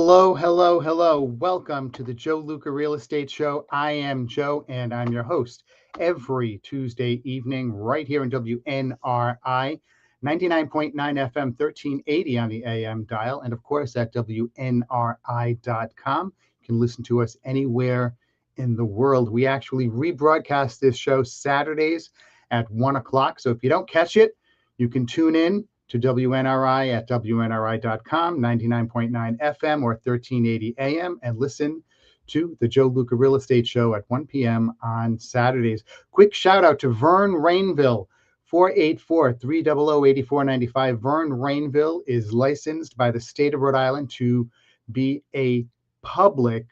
Hello, hello, hello. Welcome to the Joe Luca Real Estate Show. I am Joe, and I'm your host every Tuesday evening right here in WNRI, 99.9 FM, 1380 on the AM dial, and of course at WNRI.com. You can listen to us anywhere in the world. We actually rebroadcast this show Saturdays at 1 o'clock. So if you don't catch it, you can tune in to WNRI at WNRI.com, 99.9 FM or 1380 AM, and listen to the Joe Luca Real Estate Show at 1 p.m. on Saturdays. Quick shout out to Vern Rainville, 484-300-8495. Vern Rainville is licensed by the state of Rhode Island to be a public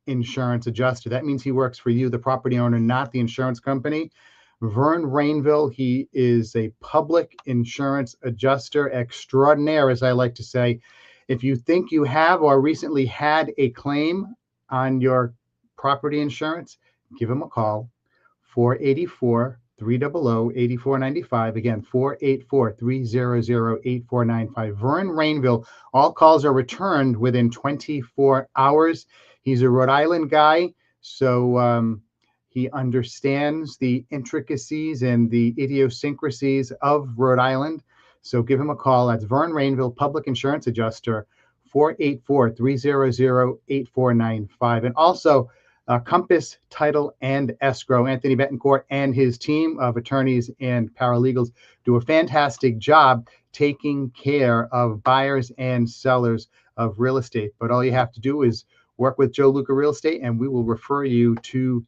insurance adjuster. That means he works for you, the property owner, not the insurance company. Vern Rainville, he is a public insurance adjuster extraordinaire, as I like to say. If you think you have or recently had a claim on your property insurance, give him a call, 484-300-8495. Again, 484-300-8495. Vern Rainville, all calls are returned within 24 hours. He's a Rhode Island guy, so he understands the intricacies and the idiosyncrasies of Rhode Island. So give him a call. That's Vern Rainville, Public Insurance Adjuster, 484-300-8495. And also Compass Title and Escrow. Anthony Betancourt and his team of attorneys and paralegals do a fantastic job taking care of buyers and sellers of real estate. But all you have to do is work with Joe Luca Real Estate, and we will refer you to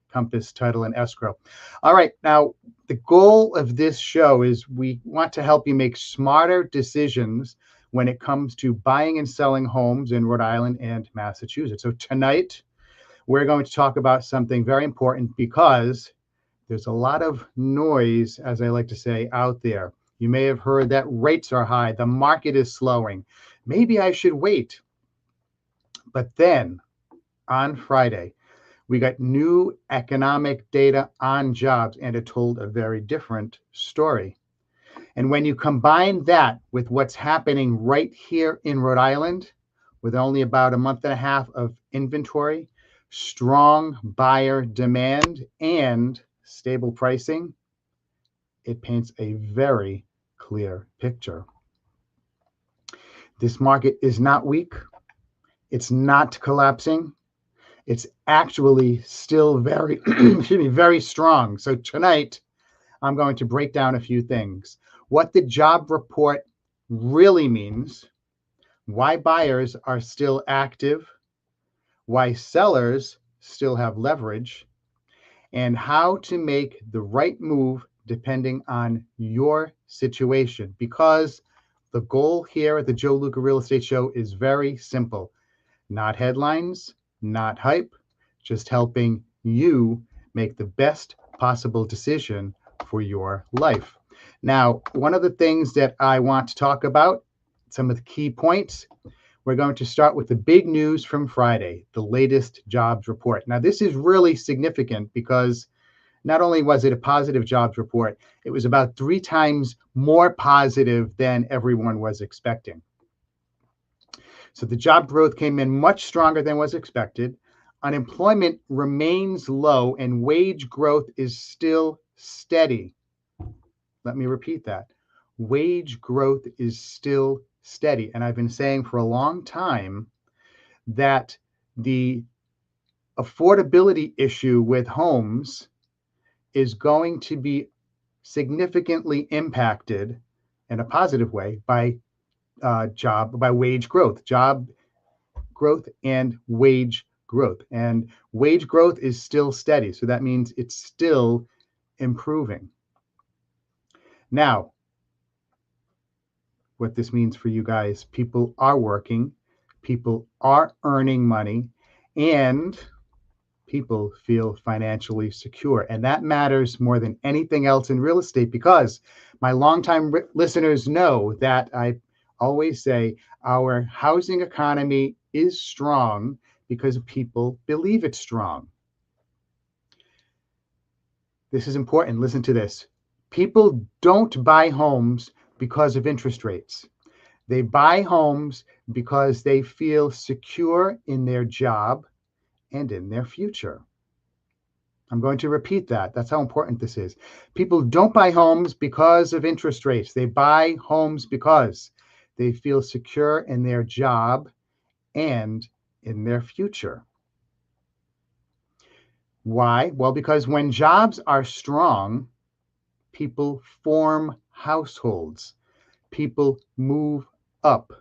Compass Title and Escrow. All right, now the goal of this show is we want to help you make smarter decisions when it comes to buying and selling homes in Rhode Island and Massachusetts. So tonight, we're going to talk about something very important because there's a lot of noise, as I like to say, out there. You may have heard that rates are high, the market is slowing. Maybe I should wait. But then on Friday, we got new economic data on jobs, and it told a very different story. And when you combine that with what's happening right here in Rhode Island, with only about a month and a half of inventory, strong buyer demand, and stable pricing, it paints a very clear picture. This market is not weak. It's not collapsing. It's actually still very, very strong. So tonight, I'm going to break down a few things. What the job report really means, why buyers are still active, why sellers still have leverage, and how to make the right move depending on your situation. Because the goal here at the Joe Luca Real Estate Show is very simple. Not headlines, not hype, just helping you make the best possible decision for your life. Now, one of the things that I want to talk about, some of the key points, we're going to start with the big news from Friday, the latest jobs report. Now, this is really significant because not only was it a positive jobs report, it was about 3 times more positive than everyone was expecting. So the job growth came in much stronger than was expected. Unemployment remains low and wage growth is still steady. Let me repeat that. Wage growth is still steady. And I've been saying for a long time that the affordability issue with homes is going to be significantly impacted in a positive way by wage growth, job growth and wage growth. And wage growth is still steady. So that means it's still improving. Now, what this means for you guys, people are working, people are earning money, and people feel financially secure. And that matters more than anything else in real estate, because my longtime listeners know that I always say our housing economy is strong because people believe it's strong. This is important. Listen to this. People don't buy homes because of interest rates. They buy homes because they feel secure in their job and in their future. I'm going to repeat that. That's how important this is. People don't buy homes because of interest rates. They buy homes because they feel secure in their job and in their future. Why? Well, because when jobs are strong, people form households. People move up.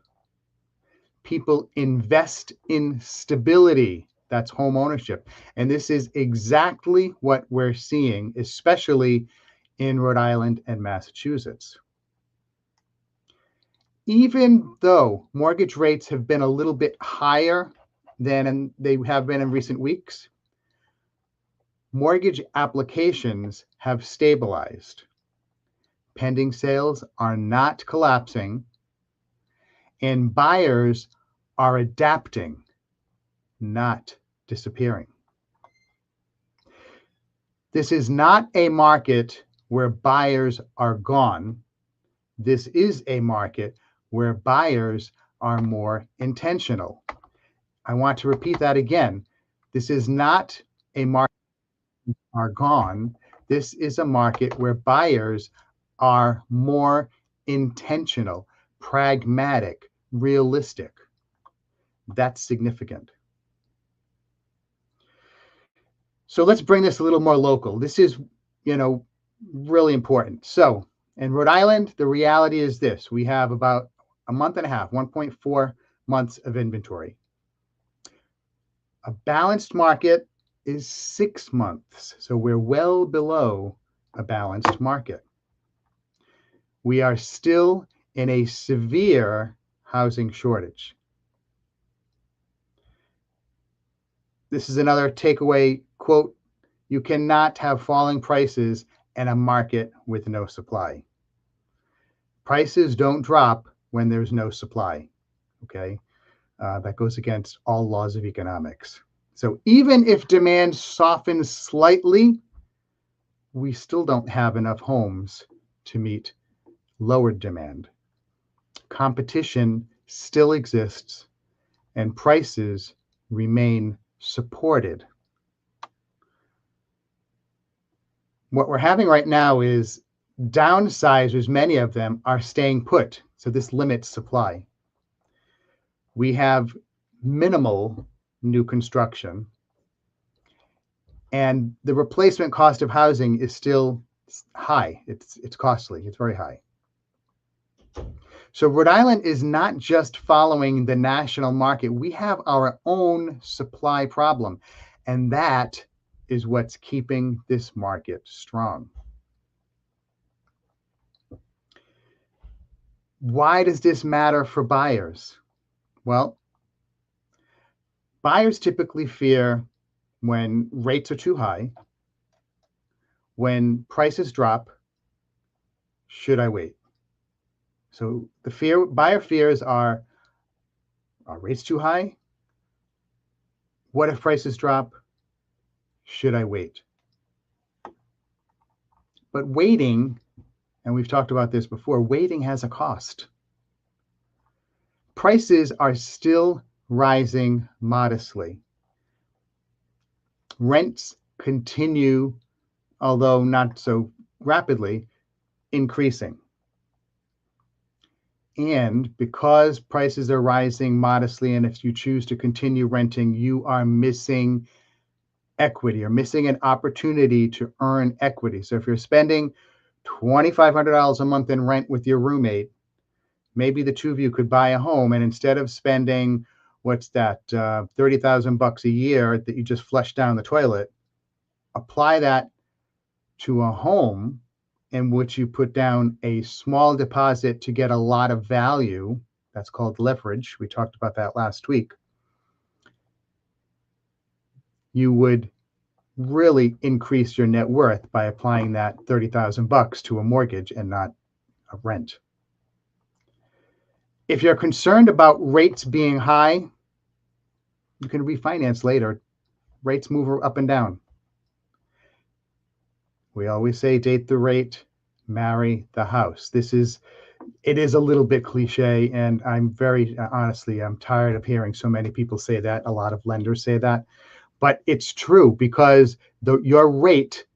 People invest in stability. That's home ownership. And this is exactly what we're seeing, especially in Rhode Island and Massachusetts. Even though mortgage rates have been a little bit higher than they have been in recent weeks, mortgage applications have stabilized. Pending sales are not collapsing, and buyers are adapting, not disappearing. This is not a market where buyers are gone. This is a market where buyers are more intentional. I want to repeat that again. This is not a market where are gone. This is a market where buyers are more intentional, pragmatic, realistic. That's significant. So let's bring this a little more local. This is, really important. So in Rhode Island, the reality is this. We have about a month and a half, 1.4 months of inventory. A balanced market is 6 months. So we're well below a balanced market. We are still in a severe housing shortage. This is another takeaway quote. You cannot have falling prices and a market with no supply. Prices don't drop when there's no supply. Okay. That goes against all laws of economics. So even if demand softens slightly, we still don't have enough homes to meet lowered demand. Competition still exists and prices remain supported. What we're having right now is downsizers, many of them are staying put. So this limits supply. We have minimal new construction, and the replacement cost of housing is still high. It's costly. It's very high. So Rhode Island is not just following the national market. We have our own supply problem, and that is what's keeping this market strong. Why does this matter for buyers? Well, buyers typically fear when rates are too high, when prices drop, should I wait? So the buyer fears are rates too high? What if prices drop? Should I wait? But waiting, and we've talked about this before, waiting has a cost. Prices are still rising modestly. Rents continue, although not so rapidly, increasing. And because prices are rising modestly, and if you choose to continue renting, you are missing equity or missing an opportunity to earn equity. So if you're spending $2,500 a month in rent with your roommate, maybe the two of you could buy a home, and instead of spending, what's that, $30,000 a year that you just flush down the toilet, apply that to a home in which you put down a small deposit to get a lot of value. That's called leverage. We talked about that last week. You would really increase your net worth by applying that $30,000 to a mortgage and not a rent. If you're concerned about rates being high, you can refinance later. Rates move up and down. We always say date the rate, marry the house. This is It is a little bit cliche, and I'm very honestly, I'm tired of hearing so many people say that. A lot of lenders say that, but it's true because your rate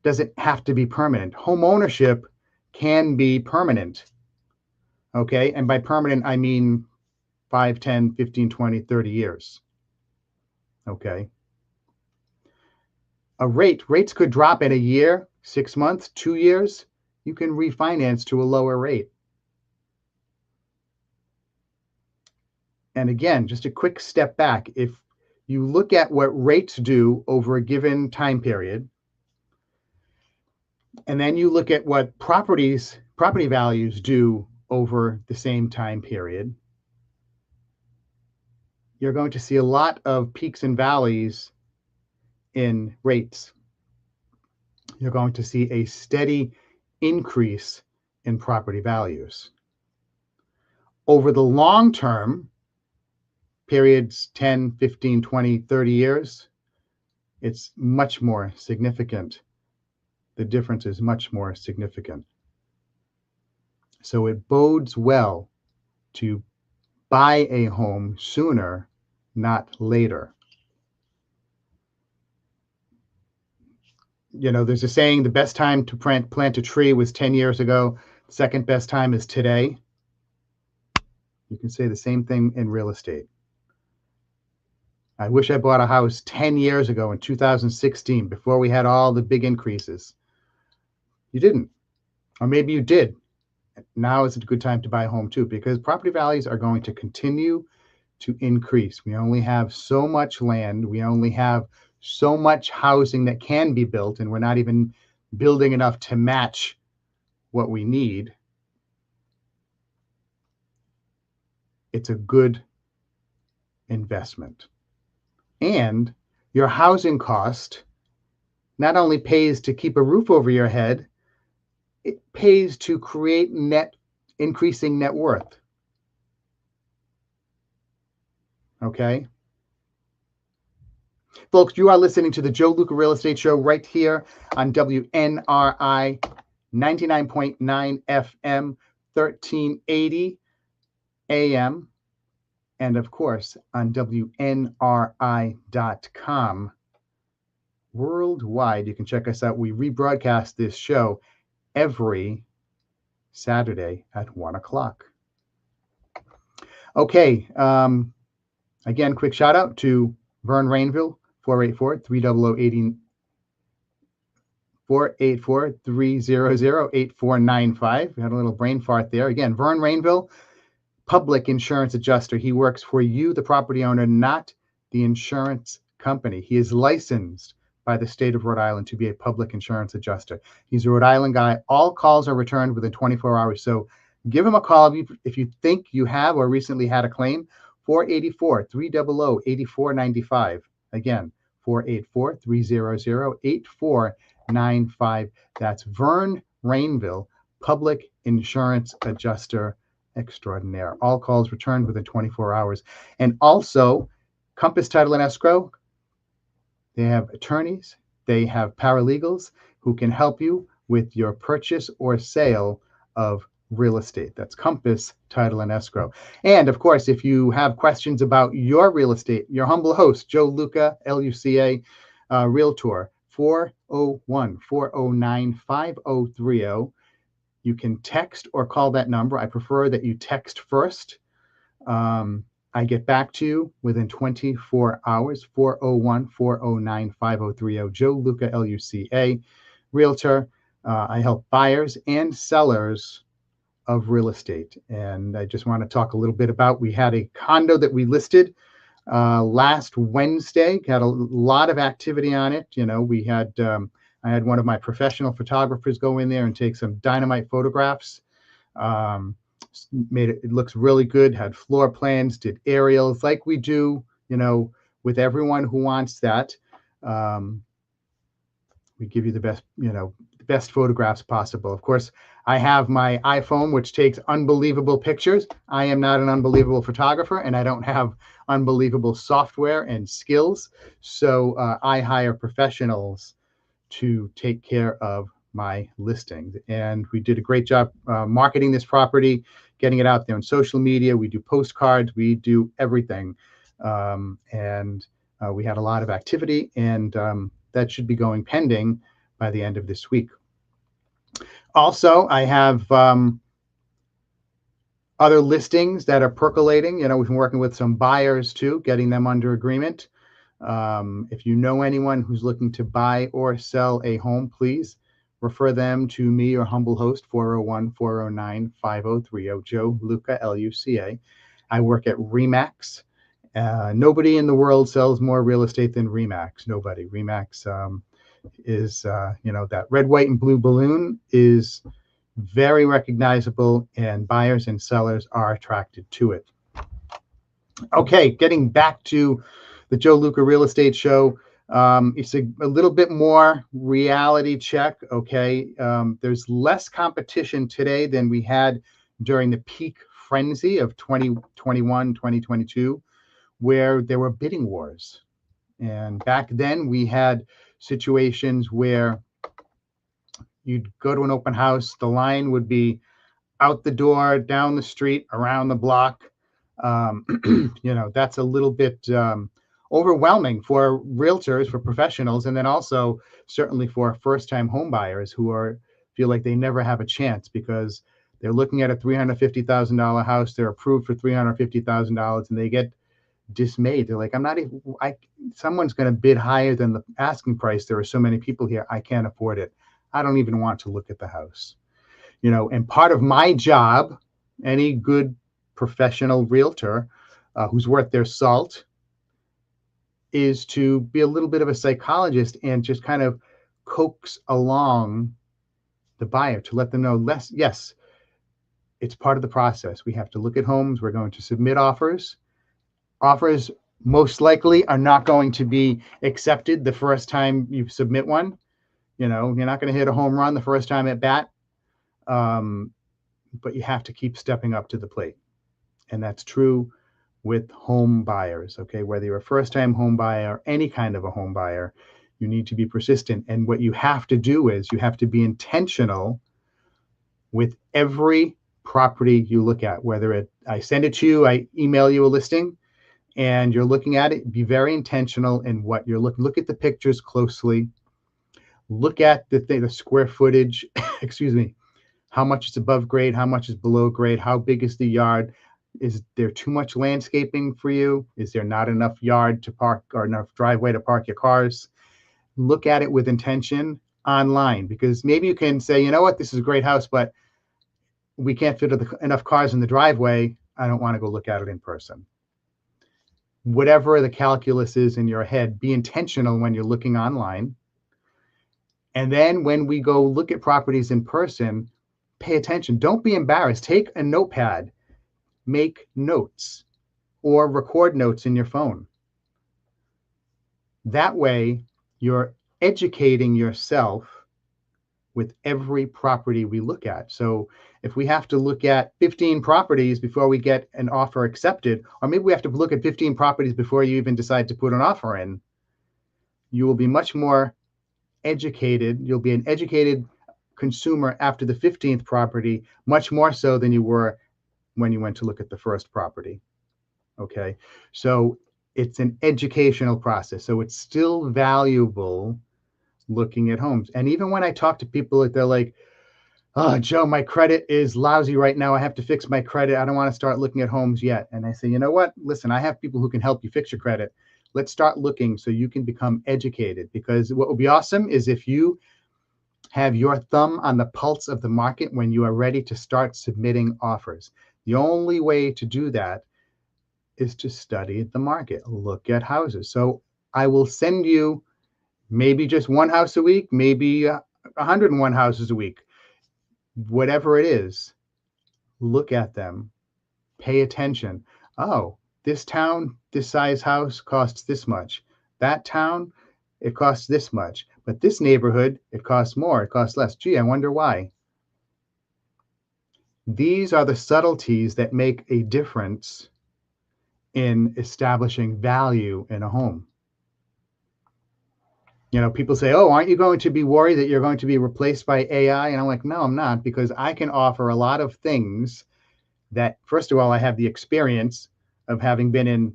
doesn't have to be permanent. Home ownership can be permanent. Okay. And by permanent, I mean 5, 10, 15, 20, 30 years. Okay. Rates could drop in a year, 6 months, 2 years. You can refinance to a lower rate. And again, just a quick step back. If you look at what rates do over a given time period, and then you look at what property values do over the same time period, you're going to see a lot of peaks and valleys in rates. You're going to see a steady increase in property values. Over the long term, periods 10, 15, 20, 30 years, it's much more significant. The difference is much more significant. So it bodes well to buy a home sooner, not later. You know, there's a saying, the best time to plant a tree was 10 years ago. Second best time is today. You can say the same thing in real estate. I wish I bought a house 10 years ago in 2016 before we had all the big increases. You didn't. Or maybe you did. Now is a good time to buy a home too, because property values are going to continue to increase. We only have so much land. We only have so much housing that can be built, and we're not even building enough to match what we need. It's a good investment. And your housing cost not only pays to keep a roof over your head, it pays to create increasing net worth. Okay? Folks, you are listening to the Joe Luca Real Estate Show right here on WNRI 99.9 FM, 1380 AM, and of course on WNRI.com. Worldwide, you can check us out. We rebroadcast this show every Saturday at 1 o'clock. Okay. Again, quick shout out to Vern Rainville, 484-300-80. 484-300-8495. We had a little brain fart there. Again, Vern Rainville, public insurance adjuster. He works for you, the property owner, not the insurance company. He is licensed by the state of Rhode Island to be a public insurance adjuster. He's a Rhode Island guy. All calls are returned within 24 hours. So give him a call if you think you have or recently had a claim. 484-300-8495. Again, 484-300-8495. That's Vern Rainville, public insurance adjuster extraordinaire. All calls returned within 24 hours. And also, Compass Title and Escrow. They have attorneys, they have paralegals who can help you with your purchase or sale of real estate. That's Compass Title and Escrow. And of course, if you have questions about your real estate, your humble host, Joe Luca, Luca, Realtor, 401-409-5030. You can text or call that number. I prefer that you text first. I get back to you within 24 hours, 401-409-5030. Joe Luca, Luca, Realtor. I help buyers and sellers of real estate. And I just want to talk a little bit about, we had a condo that we listed last Wednesday, had a lot of activity on it. You know, we had, I had one of my professional photographers go in there and take some dynamite photographs. Made it looks really good, had floor plans, did aerials like we do, you know, with everyone who wants that. We give you the best, you know, the best photographs possible. Of course, I have my iPhone, which takes unbelievable pictures. I am not an unbelievable photographer, and I don't have unbelievable software and skills. So I hire professionals to take care of my listings. And we did a great job marketing this property, getting it out there on social media. We do postcards, we do everything. And we had a lot of activity, and that should be going pending by the end of this week. Also, I have other listings that are percolating. We've been working with some buyers too, getting them under agreement. If you know anyone who's looking to buy or sell a home, please refer them to me, your humble host, 401-409-5030, Joe Luca, Luca. I work at REMAX. Nobody in the world sells more real estate than REMAX. Nobody. REMAX is, that red, white, and blue balloon is very recognizable, and buyers and sellers are attracted to it. Okay, getting back to the Joe Luca Real Estate Show. It's a little bit more reality check, okay? There's less competition today than we had during the peak frenzy of 2021, 2022, where there were bidding wars. And back then we had situations where you'd go to an open house, the line would be out the door, down the street, around the block. That's a little bit overwhelming for realtors, for professionals, and then also certainly for first-time home buyers who feel like they never have a chance because they're looking at a $350,000 house, they're approved for $350,000, and they get dismayed. They're like, someone's going to bid higher than the asking price. There are so many people here, I can't afford it. I don't even want to look at the house. And part of my job, any good professional realtor who's worth their salt, is to be a little bit of a psychologist and just kind of coax along the buyer to let them know, yes, it's part of the process. We have to look at homes. We're going to submit offers. Offers most likely are not going to be accepted the first time you submit one. You're not going to hit a home run the first time at bat, but you have to keep stepping up to the plate. And that's true with home buyers, okay? Whether you're a first-time home buyer or any kind of a home buyer, you need to be persistent. And what you have to do is you have to be intentional with every property you look at, whether I send it to you, I email you a listing, and you're looking at it, be very intentional in what you're looking. Look at the pictures closely. Look at the square footage, excuse me, how much is above grade, how much is below grade, how big is the yard? Is there too much landscaping for you? Is there not enough yard to park or enough driveway to park your cars? Look at it with intention online, because maybe you can say, you know what, this is a great house, but we can't fit enough cars in the driveway. I don't want to go look at it in person. Whatever the calculus is in your head, be intentional when you're looking online. And then when we go look at properties in person, pay attention. Don't be embarrassed. Take a notepad, make notes, or record notes in your phone. That way, you're educating yourself with every property we look at. So if we have to look at 15 properties before we get an offer accepted, or maybe we have to look at 15 properties before you even decide to put an offer in, you will be much more educated. You'll be an educated consumer after the 15th property, much more so than you were when you went to look at the first property. Okay, so it's an educational process. So it's still valuable looking at homes. And even when I talk to people, they're like, oh, Joe, my credit is lousy right now. I have to fix my credit. I don't want to start looking at homes yet. And I say, you know what? Listen, I have people who can help you fix your credit. Let's start looking so you can become educated, because what would be awesome is if you have your thumb on the pulse of the market when you are ready to start submitting offers. The only way to do that is to study the market, look at houses. So I will send you maybe just one house a week, maybe 101 houses a week, whatever it is. Look at them, pay attention. Oh, this town, this size house costs this much. That town, it costs this much. But this neighborhood, it costs more, it costs less. Gee, I wonder why. These are the subtleties that make a difference in establishing value in a home. People say, oh, aren't you going to be worried that you're going to be replaced by AI? And I'm like, no, I'm not, because I can offer a lot of things that, first of all, I have the experience of having been in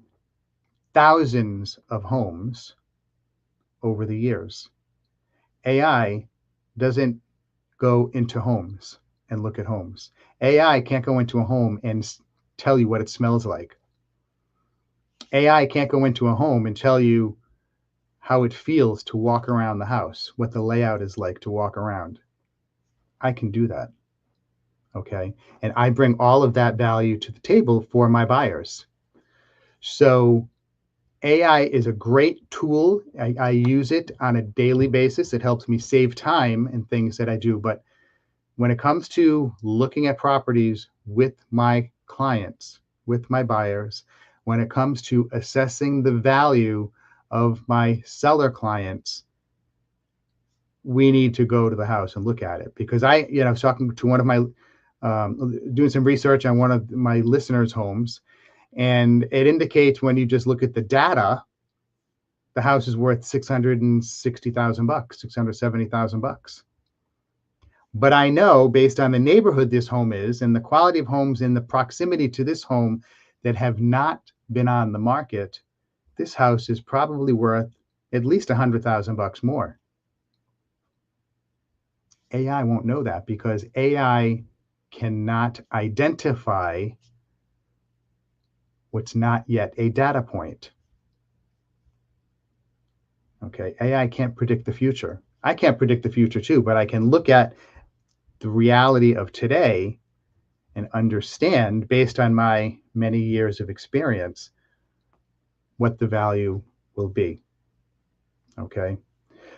thousands of homes over the years. AI doesn't go into homes and look at homes. AI can't go into a home and tell you what it smells like. AI can't go into a home and tell you how it feels to walk around the house, what the layout is like to walk around. I can do that. Okay. And I bring all of that value to the table for my buyers. So AI is a great tool. I use it on a daily basis. It helps me save time in things that I do. But when it comes to looking at properties with my clients, with my buyers, when it comes to assessing the value of my seller clients, we need to go to the house and look at it. Because I was talking to one of my, doing some research on one of my listeners' homes, and it indicates when you just look at the data, the house is worth $660,000, $670,000. But I know, based on the neighborhood this home is and the quality of homes in the proximity to this home that have not been on the market, this house is probably worth at least $100,000 more. AI won't know that because AI cannot identify what's not yet a data point. Okay, AI can't predict the future. I can't predict the future too, but I can look at the reality of today and understand, based on my many years of experience, what the value will be. Okay.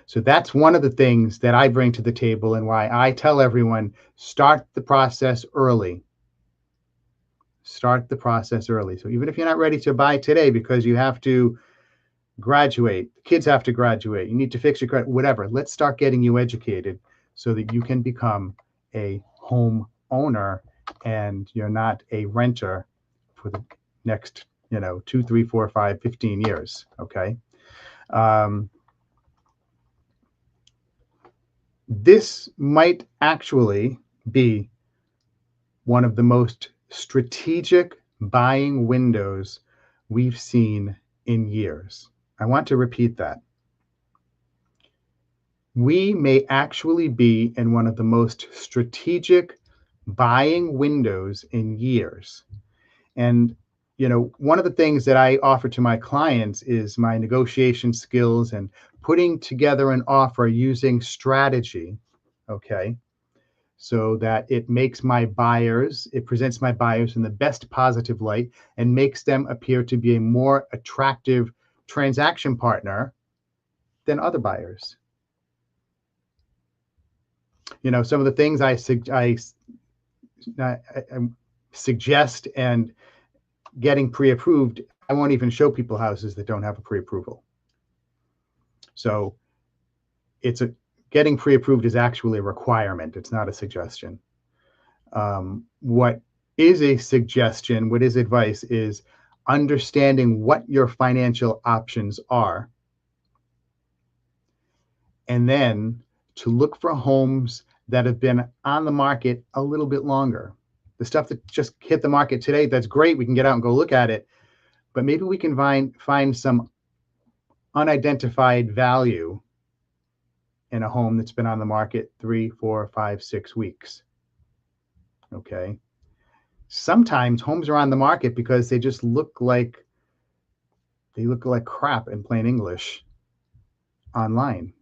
So that's one of the things that I bring to the table and why I tell everyone, start the process early. Start the process early. So even if you're not ready to buy today because you have to graduate, kids have to graduate, you need to fix your credit, whatever, let's start getting you educated so that you can become a home owner and you're not a renter for the next, 2, 3, 4, 5, 15 years. Okay. This might actually be one of the most strategic buying windows we've seen in years. I want to repeat that. We may actually be in one of the most strategic buying windows in years. And, one of the things that I offer to my clients is my negotiation skills and putting together an offer using strategy. Okay. So that it presents my buyers in the best positive light and makes them appear to be a more attractive transaction partner than other buyers. Some of the things I suggest and getting pre-approved, I won't even show people houses that don't have a pre-approval. So getting pre-approved is actually a requirement. It's not a suggestion. What is a suggestion, what is advice, is understanding what your financial options are, and then to look for homes that have been on the market a little bit longer. The stuff that just hit the market today, that's great. We can get out and go look at it, but maybe we can find some unidentified value in a home that's been on the market 3, 4, 5, 6 weeks. Okay. Sometimes homes are on the market because they just look like crap in plain English online.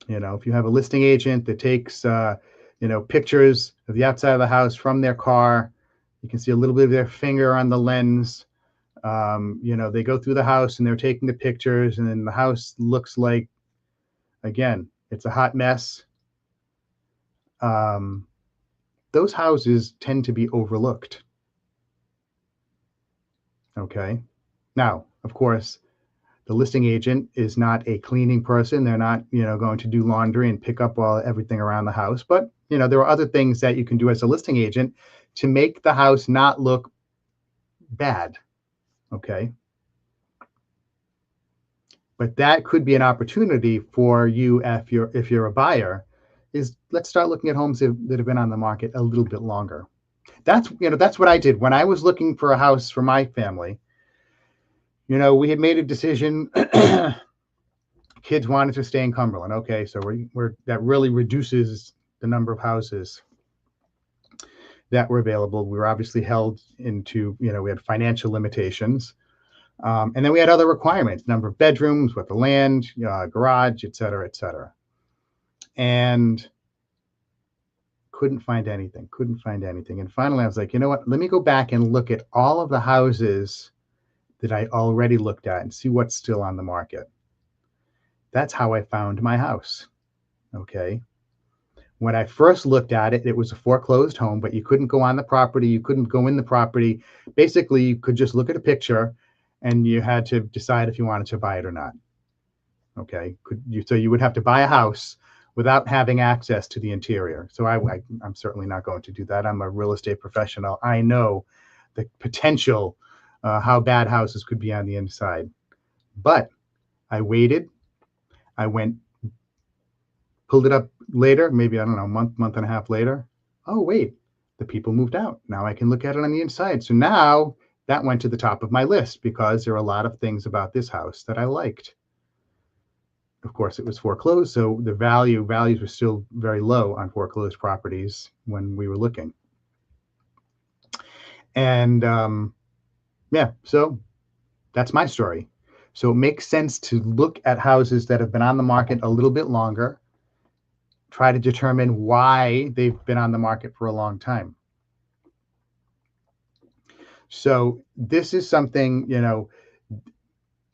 If you have a listing agent that takes pictures of the outside of the house from their car, you can see a little bit of their finger on the lens. They go through the house and they're taking the pictures, and then the house looks like, again, it's a hot mess. Those houses tend to be overlooked. Okay. Now, of course, the listing agent is not a cleaning person. They're not, going to do laundry and pick up everything around the house. But, there are other things that you can do as a listing agent to make the house not look bad. Okay. But that could be an opportunity for you if you're a buyer, is let's start looking at homes that have been on the market a little bit longer. That's what I did when I was looking for a house for my family. We had made a decision. Kids wanted to stay in Cumberland. Okay, so that really reduces the number of houses that were available. We were obviously held into, we had financial limitations. And then we had other requirements, number of bedrooms, what the land, garage, et cetera, et cetera. And couldn't find anything. And finally I was like, you know what, let me go back and look at all of the houses that I already looked at and see what's still on the market. That's how I found my house. Okay. When I first looked at it, it was a foreclosed home, but you couldn't go on the property. You couldn't go in the property. Basically, you could just look at a picture and you had to decide if you wanted to buy it or not. Okay. So you would have to buy a house without having access to the interior. So I'm certainly not going to do that. I'm a real estate professional. I know the potential, how bad houses could be on the inside. But I waited. I went, pulled it up later, maybe, I don't know, month and a half later. Oh, wait, the people moved out. Now I can look at it on the inside. So now that went to the top of my list because there are a lot of things about this house that I liked. Of course, it was foreclosed, so the values were still very low on foreclosed properties when we were looking. And yeah, so that's my story. So it makes sense to look at houses that have been on the market a little bit longer, try to determine why they've been on the market for a long time. So this is something,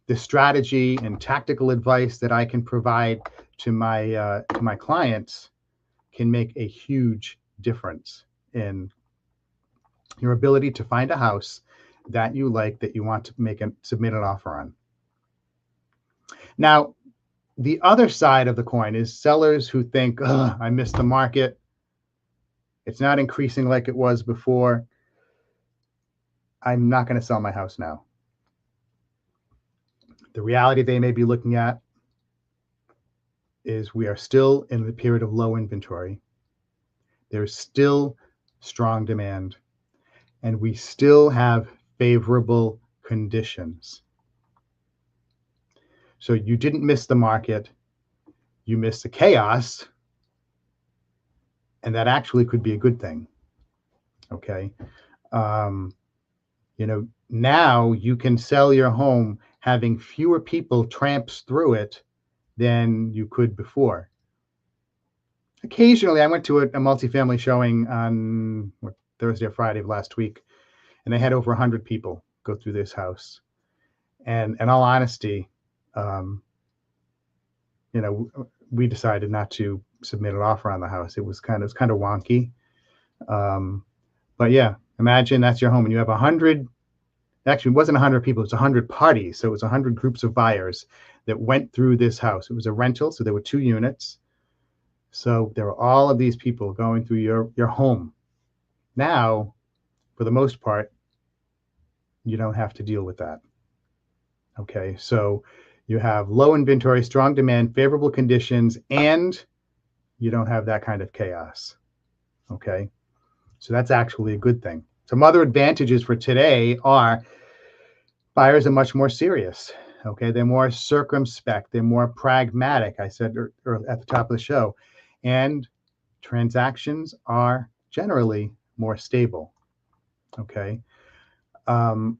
the strategy and tactical advice that I can provide to my clients can make a huge difference in your ability to find a house that you like, that you want to submit an offer on. Now, the other side of the coin is sellers who think, I missed the market. It's not increasing like it was before. I'm not going to sell my house now. The reality they may be looking at is we are still in the period of low inventory. There's still strong demand, and we still have favorable conditions. So you didn't miss the market, you missed the chaos, and that actually could be a good thing. Okay. Now you can sell your home having fewer people tramps through it than you could before. Occasionally, I went to a multifamily showing on Thursday or Friday of last week, and they had over 100 people go through this house. And in all honesty, we decided not to submit an offer on the house. It was kind of wonky. But yeah, imagine that's your home and you have 100. Actually, it wasn't 100 people, it was 100 parties. So it was 100 groups of buyers that went through this house. It was a rental, so there were 2 units. So there were all of these people going through your home. Now, for the most part, you don't have to deal with that. Okay, so you have low inventory, strong demand, favorable conditions, and you don't have that kind of chaos. Okay, so that's actually a good thing. Some other advantages for today are buyers are much more serious. Okay, they're more circumspect, they're more pragmatic. I said at the top of the show, and transactions are generally more stable. Okay,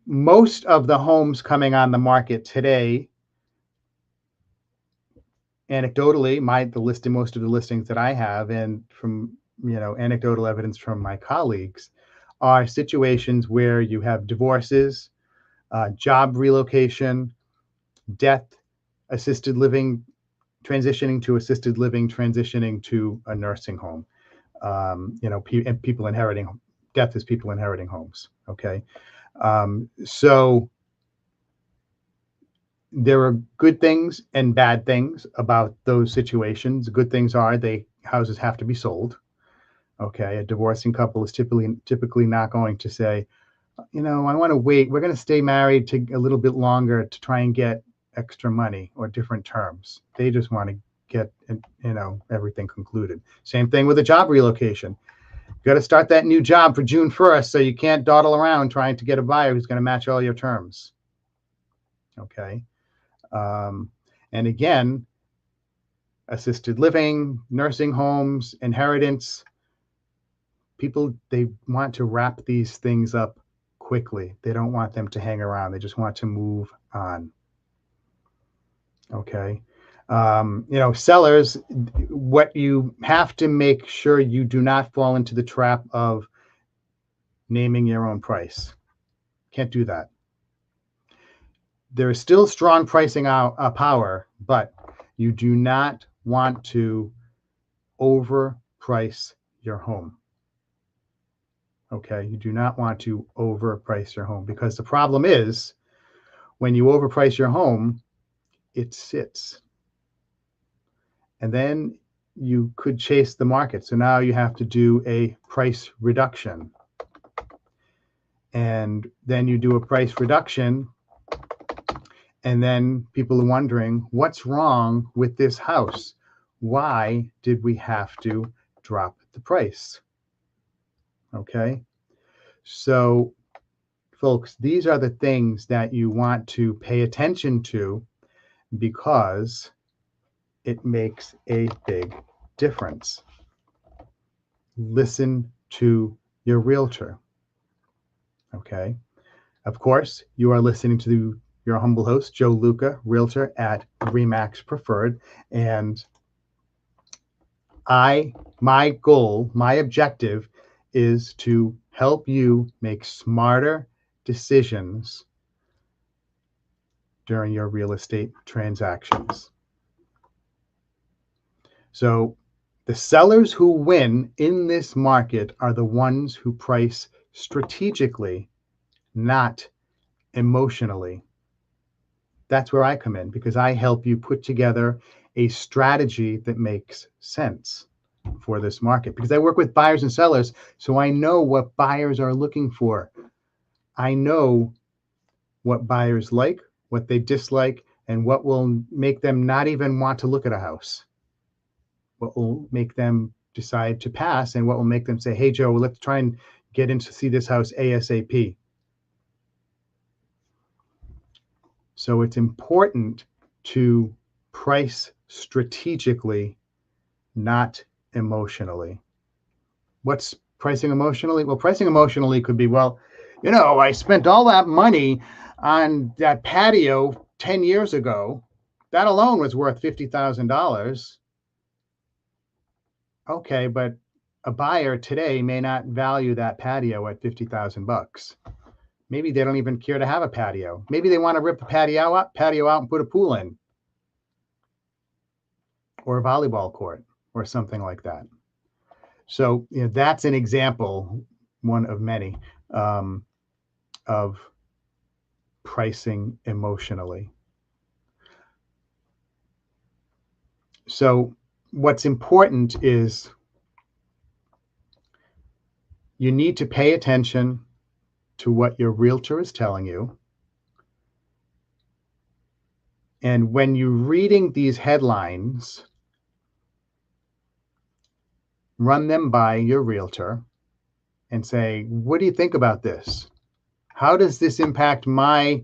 most of the homes coming on the market today, anecdotally, most of the listings that I have, and from anecdotal evidence from my colleagues, are situations where you have divorces, job relocation, death, assisted living, transitioning to assisted living, transitioning to a nursing home. And people inheriting, death is people inheriting homes. Okay, so there are good things and bad things about those situations. Good things are houses have to be sold. Okay, a divorcing couple is typically not going to say, I want to wait. We're going to stay married to a little bit longer to try and get extra money or different terms. They just want to get, everything concluded. Same thing with a job relocation. You got to start that new job for June 1st, so you can't dawdle around trying to get a buyer who's going to match all your terms. Okay. And again, assisted living, nursing homes, inheritance, people, they want to wrap these things up quickly. They don't want them to hang around. They just want to move on. Okay. Sellers, what you have to make sure you do not fall into the trap of naming your own price. Can't do that. There is still strong pricing power, but you do not want to overprice your home. Okay, you do not want to overprice your home, because the problem is when you overprice your home, it sits. And then you could chase the market. So now you have to do a price reduction. And then you do a price reduction, and then people are wondering, what's wrong with this house? Why did we have to drop the price? Okay. So, folks, these are the things that you want to pay attention to, because it makes a big difference. Listen to your realtor. Okay. Of course, you are listening to your humble host, Joe Luca, realtor at RE/MAX Preferred. And my goal, my objective is to help you make smarter decisions during your real estate transactions. So the sellers who win in this market are the ones who price strategically, not emotionally. That's where I come in, because I help you put together a strategy that makes sense for this market, because I work with buyers and sellers, so I know what buyers are looking for. I know what buyers like, what they dislike, and what will make them not even want to look at a house, what will make them decide to pass, and what will make them say, hey, Joe, let's try and get in to see this house ASAP. So it's important to price strategically, not emotionally. What's pricing emotionally? Well, pricing emotionally could be, well, I spent all that money on that patio 10 years ago. That alone was worth $50,000. Okay, but a buyer today may not value that patio at $50,000. Maybe they don't even care to have a patio. Maybe they want to rip the patio out and put a pool in, or a volleyball court, or something like that. So that's an example, one of many, of pricing emotionally. So what's important is you need to pay attention to what your realtor is telling you. And when you're reading these headlines, run them by your realtor and say, what do you think about this? How does this impact my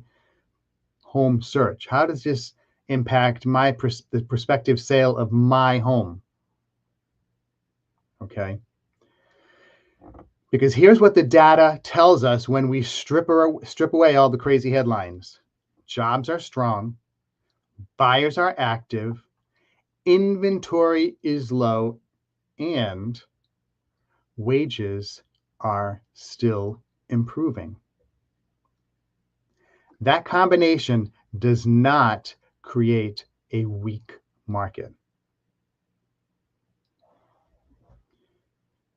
home search? How does this impact the prospective sale of my home? Okay. Because here's what the data tells us when we strip away all the crazy headlines. Jobs are strong, buyers are active, inventory is low, and wages are still improving. That combination does not create a weak market.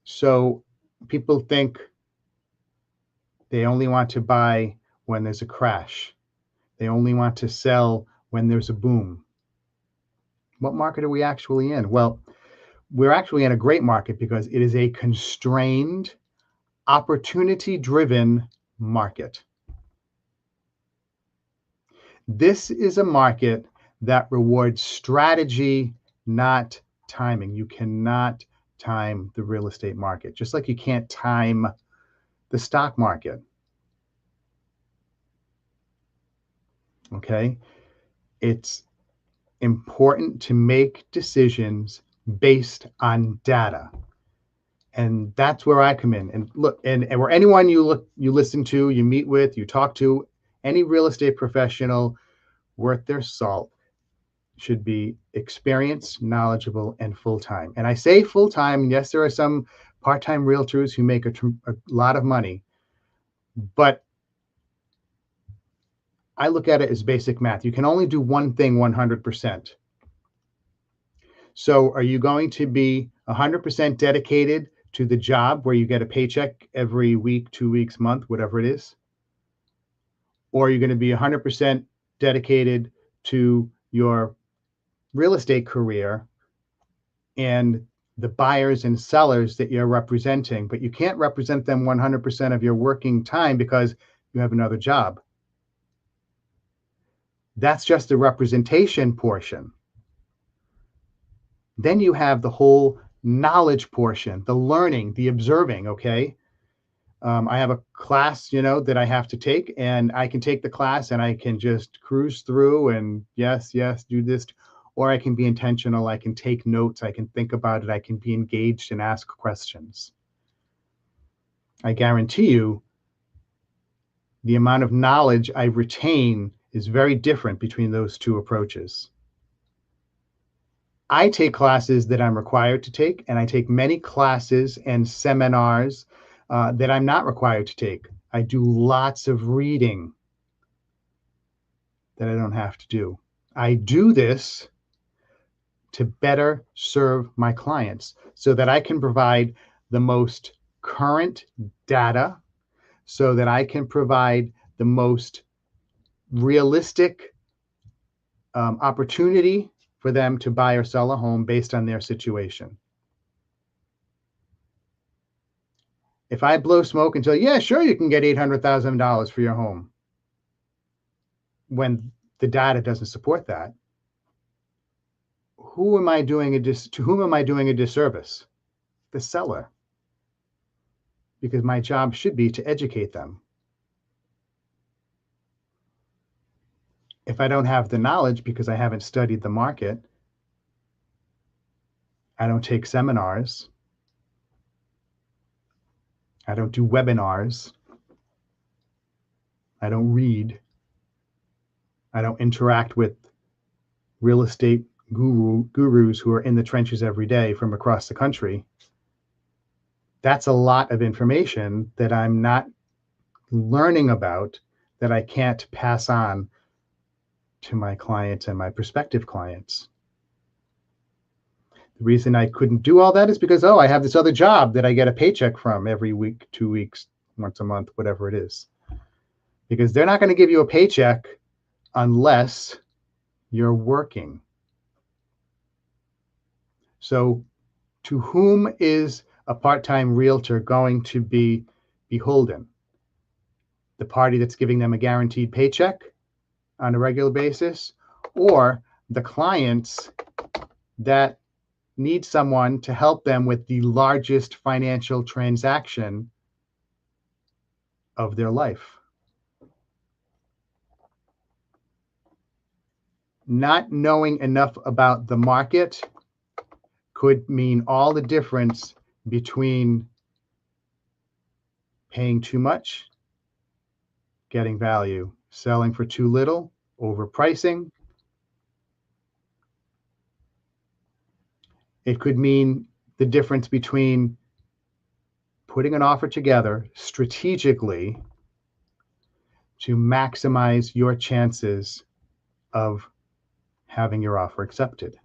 So people think they only want to buy when there's a crash. They only want to sell when there's a boom. What market are we actually in? Well, we're actually in a great market, because it is a constrained, opportunity-driven market. This is a market that rewards strategy, not timing. You cannot time the real estate market, just like you can't time the stock market. Okay? It's important to make decisions based on data. And that's where I come in. And look, and where anyone you listen to, you meet with, you talk to, any real estate professional worth their salt should be experienced, knowledgeable, and full-time. And I say full-time. Yes, there are some part-time realtors who make a lot of money, but I look at it as basic math. You can only do one thing 100%. So are you going to be 100% dedicated to the job where you get a paycheck every week, 2 weeks, month, whatever it is? Or are you going to be 100% dedicated to your real estate career and the buyers and sellers that you're representing, but you can't represent them 100% of your working time because you have another job? That's just the representation portion. Then you have the whole knowledge portion, the learning, the observing, okay? I have a class, that I have to take, and I can take the class and I can just cruise through and yes, do this, or I can be intentional. I can take notes. I can think about it. I can be engaged and ask questions. I guarantee you the amount of knowledge I retain is very different between those two approaches. I take classes that I'm required to take, and I take many classes and seminars that I'm not required to take. I do lots of reading that I don't have to do. I do this to better serve my clients so that I can provide the most current data, so that I can provide the most realistic opportunity for them to buy or sell a home based on their situation. If I blow smoke and tell you, yeah, sure, you can get $800,000 for your home, when the data doesn't support that, to whom am I doing a disservice? The seller. Because my job should be to educate them. If I don't have the knowledge because I haven't studied the market, I don't take seminars, I don't do webinars, I don't read, I don't interact with real estate gurus who are in the trenches every day from across the country. That's a lot of information that I'm not learning about, that I can't pass on to my clients and my prospective clients. The reason I couldn't do all that is because, I have this other job that I get a paycheck from every week, 2 weeks, once a month, whatever it is. Because they're not going to give you a paycheck unless you're working. So to whom is a part-time realtor going to be beholden? The party that's giving them a guaranteed paycheck on a regular basis, or the clients that need someone to help them with the largest financial transaction of their life? Not knowing enough about the market could mean all the difference between paying too much, getting value, selling for too little, overpricing. It could mean the difference between putting an offer together strategically to maximize your chances of having your offer accepted.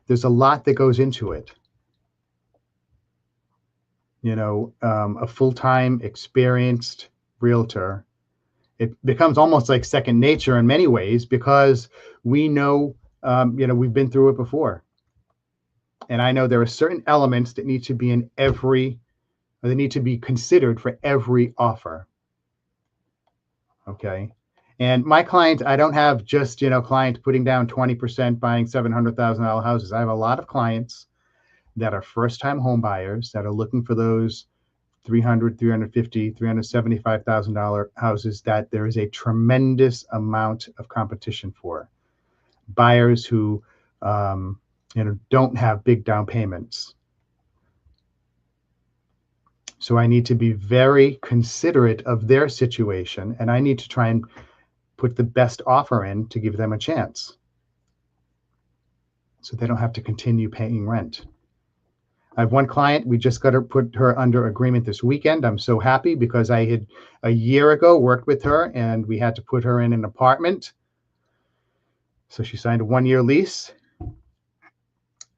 There's a lot that goes into it. A full-time experienced realtor, it becomes almost like second nature in many ways, because we know, we've been through it before. And I know there are certain elements that need to be they need to be considered for every offer. Okay. And my clients, I don't have just, clients putting down 20% buying $700,000 houses. I have a lot of clients that are first-time home buyers that are looking for those 300, 350, $375,000 houses that there is a tremendous amount of competition for. Buyers who, don't have big down payments. So I need to be very considerate of their situation, and I need to try and put the best offer in to give them a chance so they don't have to continue paying rent. I have one client, we just got to put her under agreement this weekend. I'm so happy because I had a year ago worked with her and we had to put her in an apartment. So she signed a 1-year lease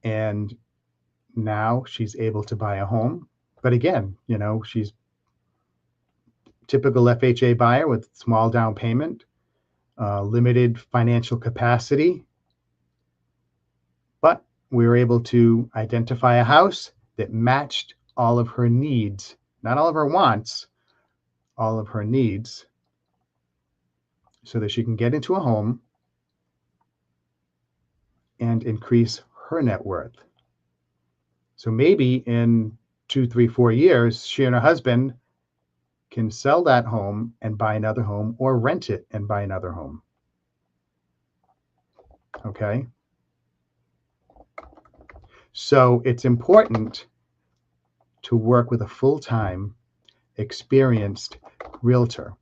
and now she's able to buy a home. But again, she's typical FHA buyer with small down payment, limited financial capacity. But we were able to identify a house that matched all of her needs, not all of her wants, all of her needs, so that she can get into a home and increase her net worth. So maybe in 2, 3, 4 years, she and her husband can sell that home and buy another home or rent it and buy another home. Okay. So it's important to work with a full-time, experienced realtor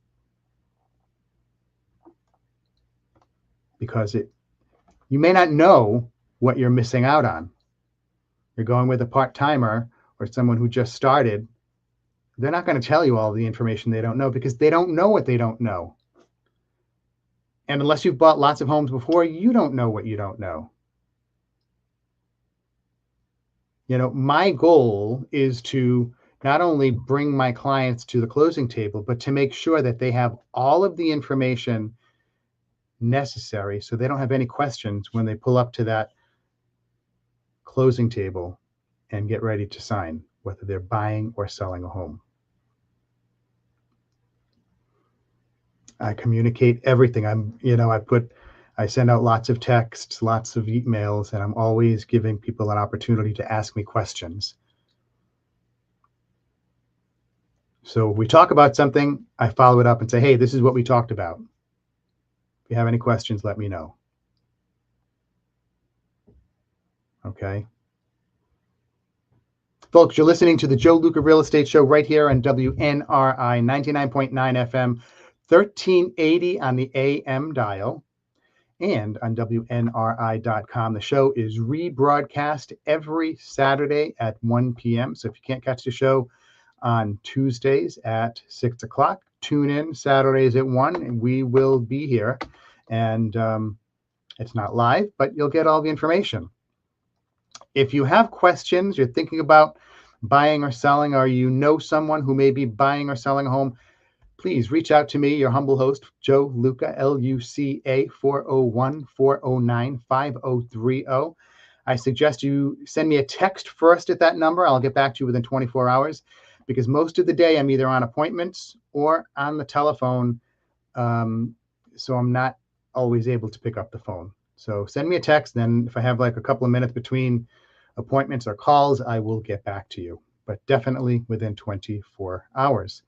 because you may not know what you're missing out on. You're going with a part-timer or someone who just started. They're not going to tell you all the information they don't know because they don't know what they don't know. And unless you've bought lots of homes before, you don't know what you don't know. My goal is to not only bring my clients to the closing table, but to make sure that they have all of the information necessary so they don't have any questions when they pull up to that closing table and get ready to sign, whether they're buying or selling a home. I communicate everything. I send out lots of texts, lots of emails, and I'm always giving people an opportunity to ask me questions. So if we talk about something, I follow it up and say, hey, this is what we talked about. If you have any questions, let me know. Okay. Folks, you're listening to the Joe Luca Real Estate Show right here on WNRI 99.9 FM, 1380 on the AM dial, and on WNRI.com. The show is rebroadcast every Saturday at 1 p.m. So if you can't catch the show on Tuesdays at 6 o'clock, tune in Saturdays at 1, and we will be here. And it's not live, but you'll get all the information. If you have questions, you're thinking about buying or selling, or you know someone who may be buying or selling a home, please reach out to me, your humble host, Joe Luca, Luca, 401-409-5030. I suggest you send me a text first at that number. I'll get back to you within 24 hours because most of the day I'm either on appointments or on the telephone, so I'm not always able to pick up the phone. So send me a text, then if I have like a couple of minutes between appointments or calls, I will get back to you, but definitely within 24 hours.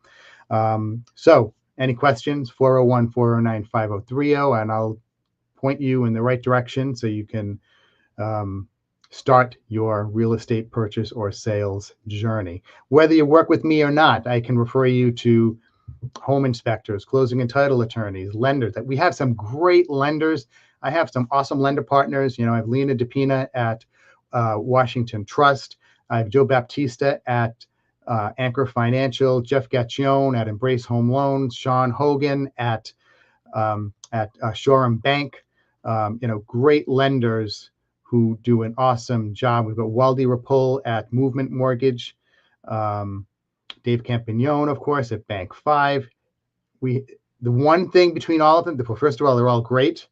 So any questions, 401-409-5030, and I'll point you in the right direction so you can start your real estate purchase or sales journey. Whether you work with me or not, I can refer you to home inspectors, closing and title attorneys, lenders. We have some great lenders. I have some awesome lender partners. I have Lena DePina at Washington Trust. I have Joe Baptista at Anchor Financial, Jeff Gaccione at Embrace Home Loans, Sean Hogan at Shoreham Bank. Great lenders who do an awesome job. We've got Waldy Rapol at Movement Mortgage, Dave Campagnon, of course, at Bank 5. The one thing between all of them, first of all, they're all great.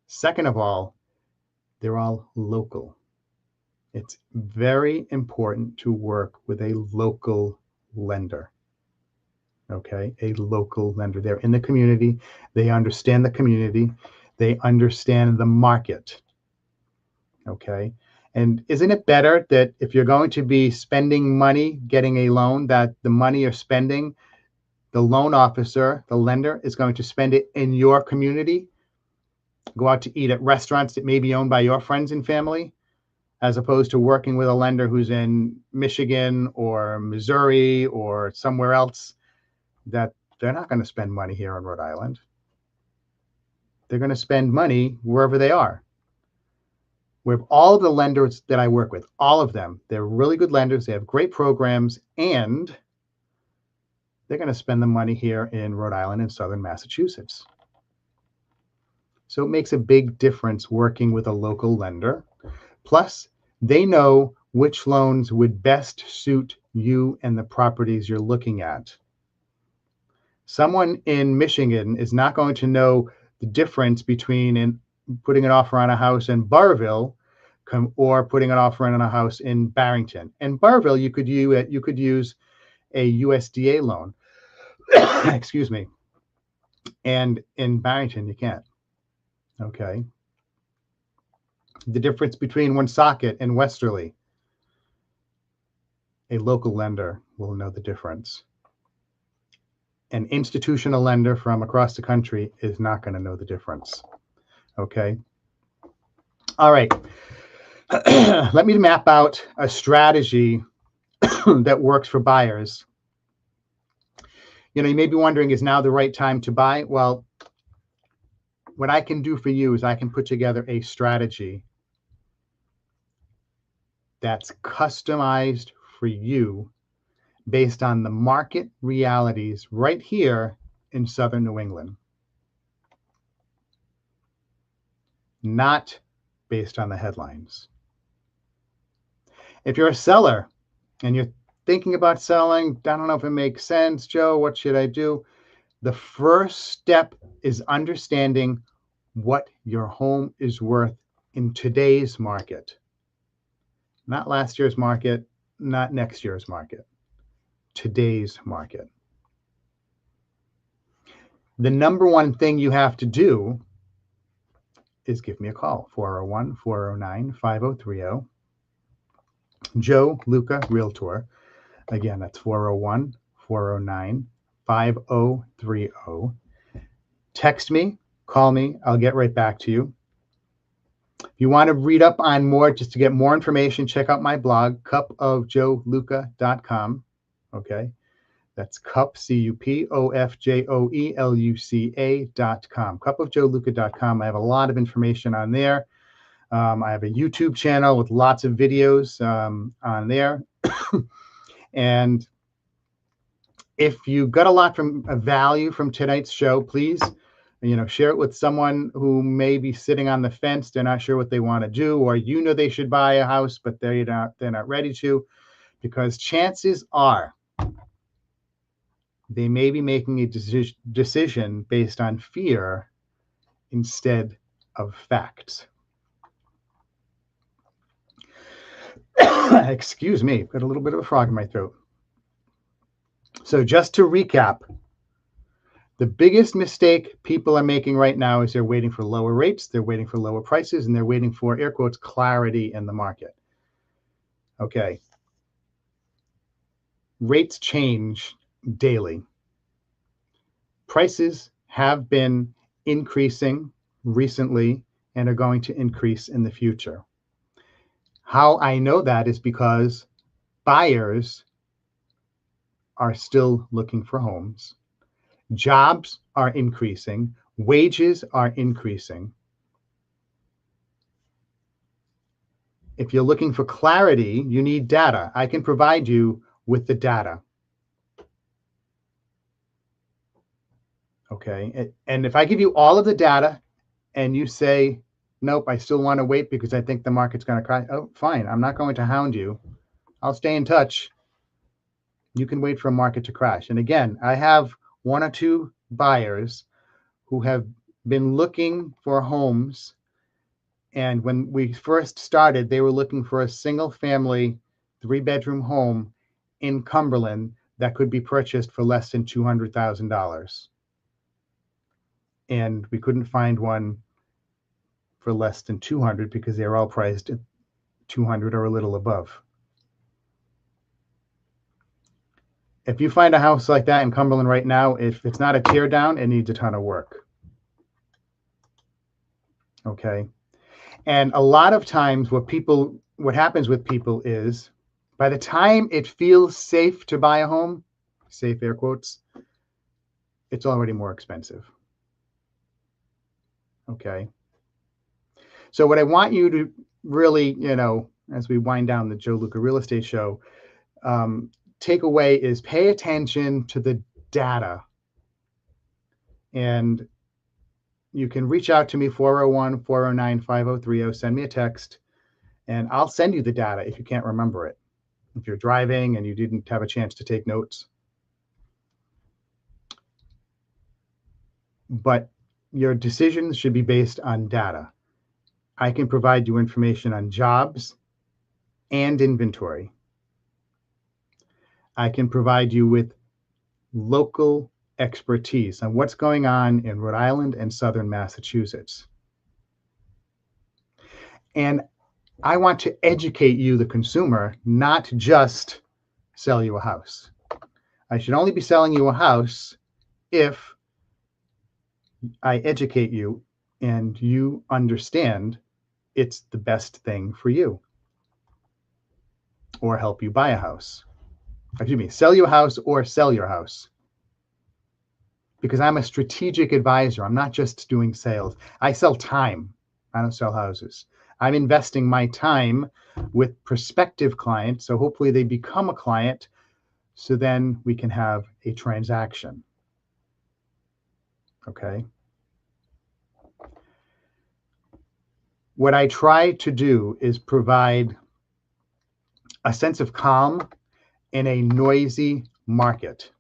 Second of all, they're all local. It's very important to work with a local lender. Okay, a local lender. They're in the community. They understand the community. They understand the market. Okay. And isn't it better that if you're going to be spending money getting a loan, that the money you're spending, the loan officer, the lender, is going to spend it in your community, go out to eat at restaurants that may be owned by your friends and family, as opposed to working with a lender who's in Michigan or Missouri or somewhere else, that they're not going to spend money here in Rhode Island. They're going to spend money wherever they are. With all of the lenders that I work with, all of them, they're really good lenders. They have great programs, and they're going to spend the money here in Rhode Island and Southern Massachusetts. So it makes a big difference working with a local lender. Plus, they know which loans would best suit you and the properties you're looking at. Someone in Michigan is not going to know the difference between putting an offer on a house in Burrville or putting an offer on a house in Barrington. In Burrville, you could use a USDA loan. Excuse me. And in Barrington, you can't. Okay. The difference between Woonsocket and Westerly. A local lender will know the difference. An institutional lender from across the country is not going to know the difference. Okay. All right. Let me map out a strategy that works for buyers. You may be wondering, is now the right time to buy? Well, what I can do for you is I can put together a strategy that's customized for you based on the market realities right here in Southern New England. Not based on the headlines. If you're a seller and you're thinking about selling, I don't know if it makes sense, Joe, what should I do? The first step is understanding what your home is worth in today's market. Not last year's market, not next year's market. Today's market. The number one thing you have to do is give me a call, 401-409-5030. Joe, Luca, Realtor. Again, that's 401-409-5030. Text me, call me, I'll get right back to you. If you want to read up on more, just to get more information, check out my blog, cupofjoeluca.com. Okay. That's cup, cupofjoeluca.com. Cupofjoeluca.com. I have a lot of information on there. I have a YouTube channel with lots of videos on there. And if you got a lot from value from tonight's show, please, share it with someone who may be sitting on the fence. They're not sure what they want to do, or they should buy a house, but they're not ready to, because chances are they may be making a decision based on fear instead of facts. Excuse me, got a little bit of a frog in my throat. So just to recap, the biggest mistake people are making right now is they're waiting for lower rates, they're waiting for lower prices, and they're waiting for, air quotes, clarity in the market. Okay. Rates change daily. Prices have been increasing recently and are going to increase in the future. How I know that is because buyers are still looking for homes. Jobs are increasing. Wages are increasing. If you're looking for clarity, you need data. I can provide you with the data. Okay. And if I give you all of the data and you say, nope, I still want to wait because I think the market's going to crash. Oh, fine. I'm not going to hound you. I'll stay in touch. You can wait for a market to crash. And again, I have one or two buyers who have been looking for homes. And when we first started, they were looking for a single family 3-bedroom home in Cumberland that could be purchased for less than $200,000. And we couldn't find one for less than 200 because they're all priced at 200 or a little above. If you find a house like that in Cumberland right now, if it's not a tear down, it needs a ton of work. Okay. And a lot of times what happens with people is by the time it feels safe to buy a home, safe air quotes, it's already more expensive. Okay. So what I want you to really, as we wind down the Joe Luca Real Estate Show, takeaway is pay attention to the data. And you can reach out to me, 401-409-5030. Send me a text, and I'll send you the data if you can't remember it. If you're driving and you didn't have a chance to take notes. But your decisions should be based on data. I can provide you information on jobs and inventory. I can provide you with local expertise on what's going on in Rhode Island and Southern Massachusetts. And I want to educate you, the consumer, not just sell you a house. I should only be selling you a house if I educate you and you understand it's the best thing for you, or help you buy a house. Excuse me, sell you a house or sell your house. Because I'm a strategic advisor. I'm not just doing sales. I sell time. I don't sell houses. I'm investing my time with prospective clients. So hopefully they become a client. So then we can have a transaction. Okay. What I try to do is provide a sense of calm in a noisy market.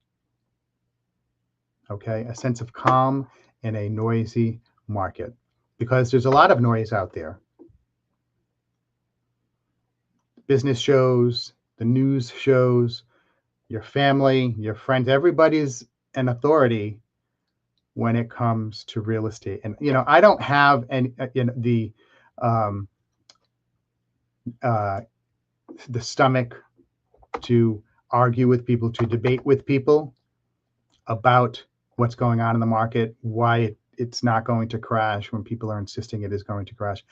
Okay, a sense of calm in a noisy market, because there's a lot of noise out there. Business shows, the news shows, your family, your friends, everybody's an authority when it comes to real estate. And I don't have any the stomach to argue with people, to debate with people about what's going on in the market, why it's not going to crash when people are insisting it is going to crash.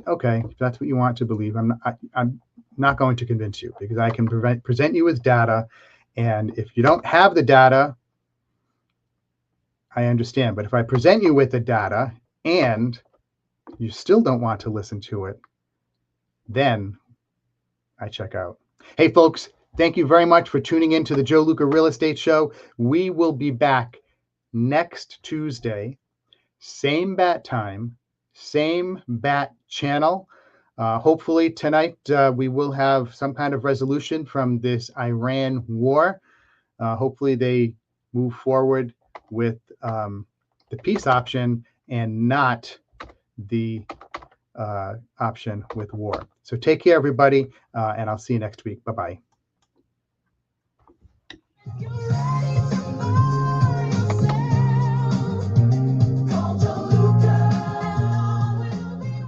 Okay, if that's what you want to believe, I'm not going to convince you, because I can present you with data. And if you don't have the data, I understand. But if I present you with the data and you still don't want to listen to it, then I check out. Hey, folks, thank you very much for tuning in to the Joe Luca Real Estate Show. We will be back next Tuesday, same bat time, same bat channel. Hopefully tonight we will have some kind of resolution from this Iran war. Hopefully they move forward with the peace option and not the option with war. So take care, everybody, and I'll see you next week. Bye-bye.